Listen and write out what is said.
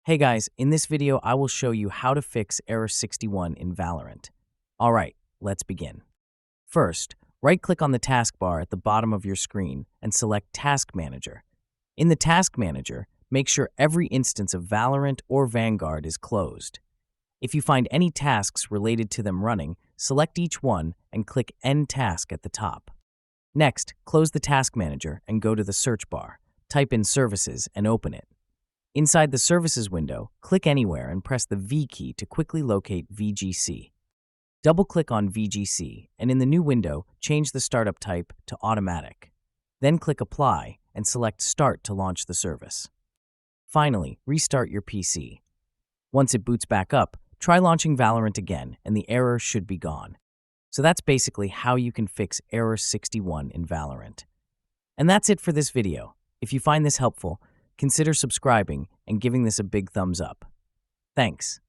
Hey guys, in this video I will show you how to fix error 61 in Valorant. Alright, let's begin. First, right-click on the taskbar at the bottom of your screen and select Task Manager. In the Task Manager, make sure every instance of Valorant or Vanguard is closed. If you find any tasks related to them running, select each one and click End Task at the top. Next, close the Task Manager and go to the search bar. Type in Services and open it. Inside the Services window, click anywhere and press the V key to quickly locate VGC. Double-click on VGC, and in the new window, change the startup type to Automatic. Then click Apply and select Start to launch the service. Finally, restart your PC. Once it boots back up, try launching Valorant again and the error should be gone. So that's basically how you can fix error 61 in Valorant. And that's it for this video. If you find this helpful, consider subscribing and giving this a big thumbs up. Thanks.